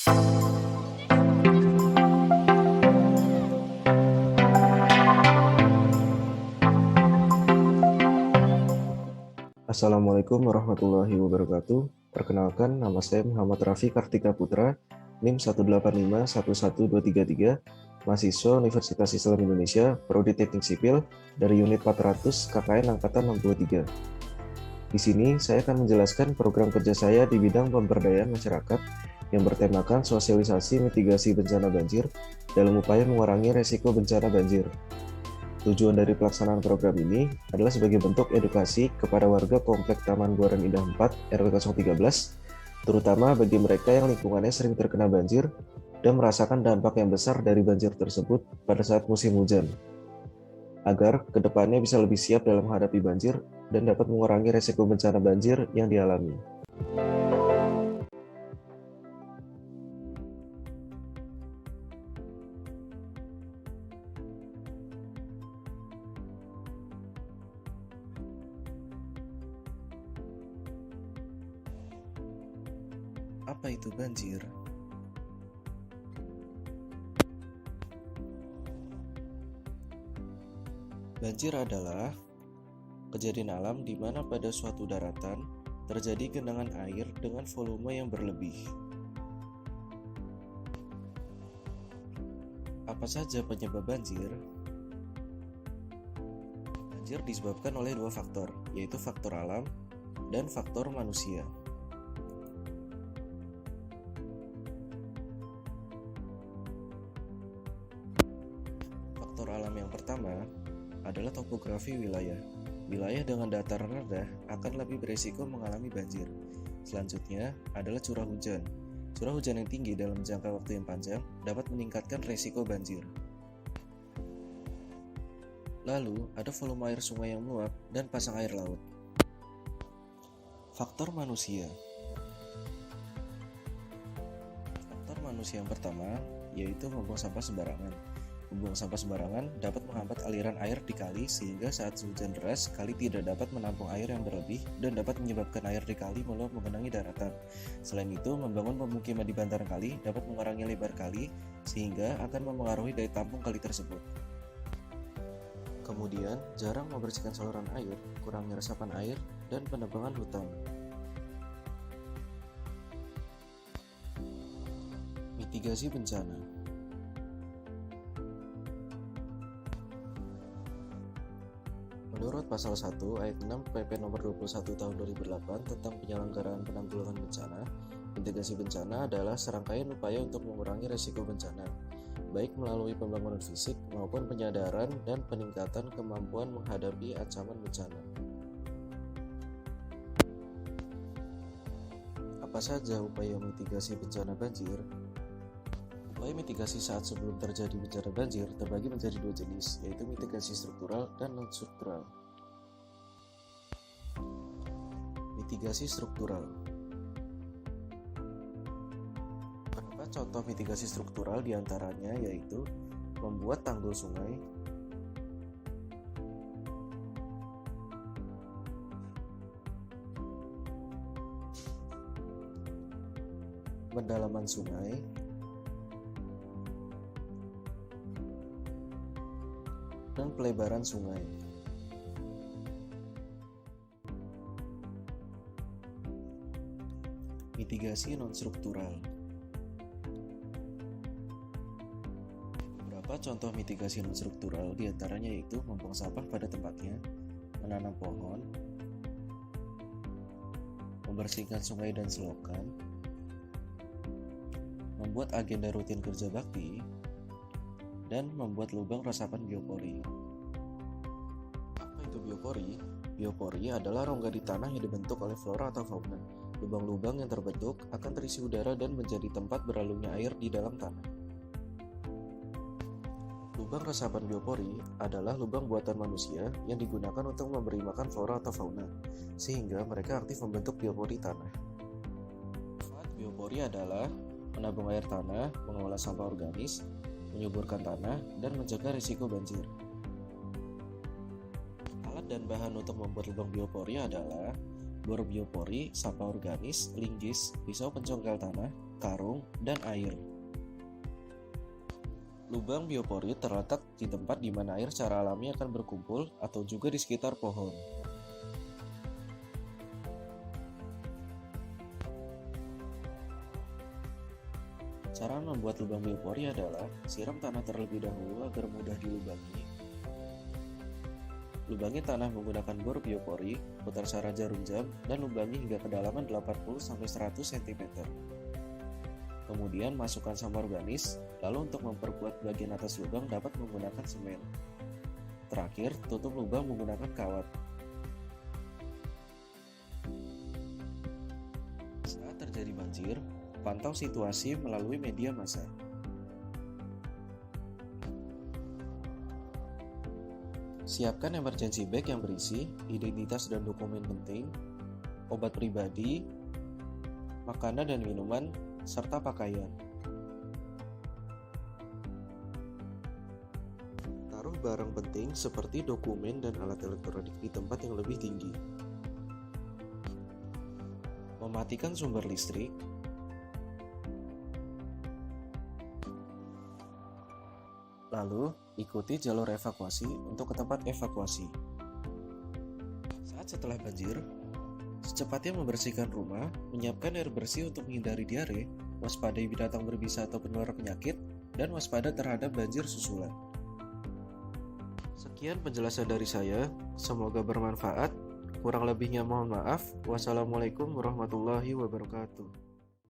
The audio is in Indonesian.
Assalamualaikum warahmatullahi wabarakatuh. Perkenalkan, nama saya Muhammad Rafi Kartika Putra, NIM 185112333, mahasiswa Universitas Islam Indonesia, Prodi Teknik Sipil, dari Unit 400 KKN Angkatan 63. Di sini, saya akan menjelaskan program kerja saya di bidang pemberdayaan masyarakat yang bertemakan sosialisasi mitigasi bencana banjir dalam upaya mengurangi resiko bencana banjir. Tujuan dari pelaksanaan program ini adalah sebagai bentuk edukasi kepada warga Komplek Taman Buaran Indah 4 RW 013, terutama bagi mereka yang lingkungannya sering terkena banjir dan merasakan dampak yang besar dari banjir tersebut pada saat musim hujan, agar kedepannya bisa lebih siap dalam menghadapi banjir dan dapat mengurangi resiko bencana banjir yang dialami. Apa itu banjir? Banjir adalah kejadian alam di mana pada suatu daratan terjadi genangan air dengan volume yang berlebih. Apa saja penyebab banjir? Banjir disebabkan oleh dua faktor, yaitu faktor alam dan faktor manusia. Faktor alam yang pertama adalah topografi wilayah. Wilayah dengan dataran rendah akan lebih berisiko mengalami banjir. Selanjutnya adalah curah hujan. Curah hujan yang tinggi dalam jangka waktu yang panjang dapat meningkatkan risiko banjir. Lalu, ada volume air sungai yang meluap dan pasang air laut. Faktor manusia. Faktor manusia yang pertama yaitu membuang sampah sembarangan. Membuang sampah sembarangan dapat menghambat aliran air di kali sehingga saat hujan deras, kali tidak dapat menampung air yang berlebih dan dapat menyebabkan air di kali meluap menggenangi daratan. Selain itu, membangun pemukiman di bantaran kali dapat mengurangi lebar kali sehingga akan memengaruhi daya tampung kali tersebut. Kemudian, jarang membersihkan saluran air, kurangnya resapan air, dan penebangan hutan. Mitigasi bencana. Menurut Pasal 1 Ayat 6 PP Nomor 21 Tahun 2008 tentang penyelenggaraan penanggulangan bencana, mitigasi bencana adalah serangkaian upaya untuk mengurangi risiko bencana, baik melalui pembangunan fisik maupun penyadaran dan peningkatan kemampuan menghadapi ancaman bencana. Apa saja upaya mitigasi bencana banjir? Upaya mitigasi saat sebelum terjadi bencana banjir terbagi menjadi dua jenis, yaitu mitigasi struktural dan non-struktural. Mitigasi struktural. Beberapa contoh mitigasi struktural diantaranya yaitu membuat tanggul sungai, pendalaman sungai, dan pelebaran sungai. Mitigasi non-struktural. Beberapa contoh mitigasi non-struktural diantaranya yaitu membuang sampah pada tempatnya, menanam pohon, membersihkan sungai dan selokan, membuat agenda rutin kerja bakti, dan membuat lubang resapan biopori. Apa itu biopori? Biopori adalah rongga di tanah yang dibentuk oleh flora atau fauna. Lubang-lubang yang terbentuk akan terisi udara dan menjadi tempat beralurnya air di dalam tanah. Lubang resapan biopori adalah lubang buatan manusia yang digunakan untuk memberi makan flora atau fauna, sehingga mereka aktif membentuk biopori tanah. Manfaat biopori adalah menabung air tanah, mengolah sampah organis, menyuburkan tanah, dan mencegah risiko banjir. Alat dan bahan untuk membuat lubang biopori adalah bor biopori, sampah organis, linggis, pisau pencongkel tanah, karung, dan air. Lubang biopori terletak di tempat di mana air secara alami akan berkumpul atau juga di sekitar pohon. Cara membuat lubang biopori adalah siram tanah terlebih dahulu agar mudah dilubangi. Lubangi tanah menggunakan bor biopori, putar searah jarum jam, dan lubangi hingga kedalaman 80-100 cm. Kemudian masukkan sampah organis, lalu untuk memperkuat bagian atas lubang dapat menggunakan semen. Terakhir, tutup lubang menggunakan kawat. Saat terjadi banjir, pantau situasi melalui media massa. Siapkan emergency bag yang berisi identitas dan dokumen penting, obat pribadi, makanan dan minuman, serta pakaian. Taruh barang penting seperti dokumen dan alat elektronik di tempat yang lebih tinggi. Mematikan sumber listrik. Lalu, ikuti jalur evakuasi untuk ke tempat evakuasi. Saat setelah banjir, secepatnya membersihkan rumah, menyiapkan air bersih untuk menghindari diare, waspadai binatang berbisa atau penular penyakit, dan waspada terhadap banjir susulan. Sekian penjelasan dari saya, semoga bermanfaat. Kurang lebihnya mohon maaf. Wassalamualaikum warahmatullahi wabarakatuh.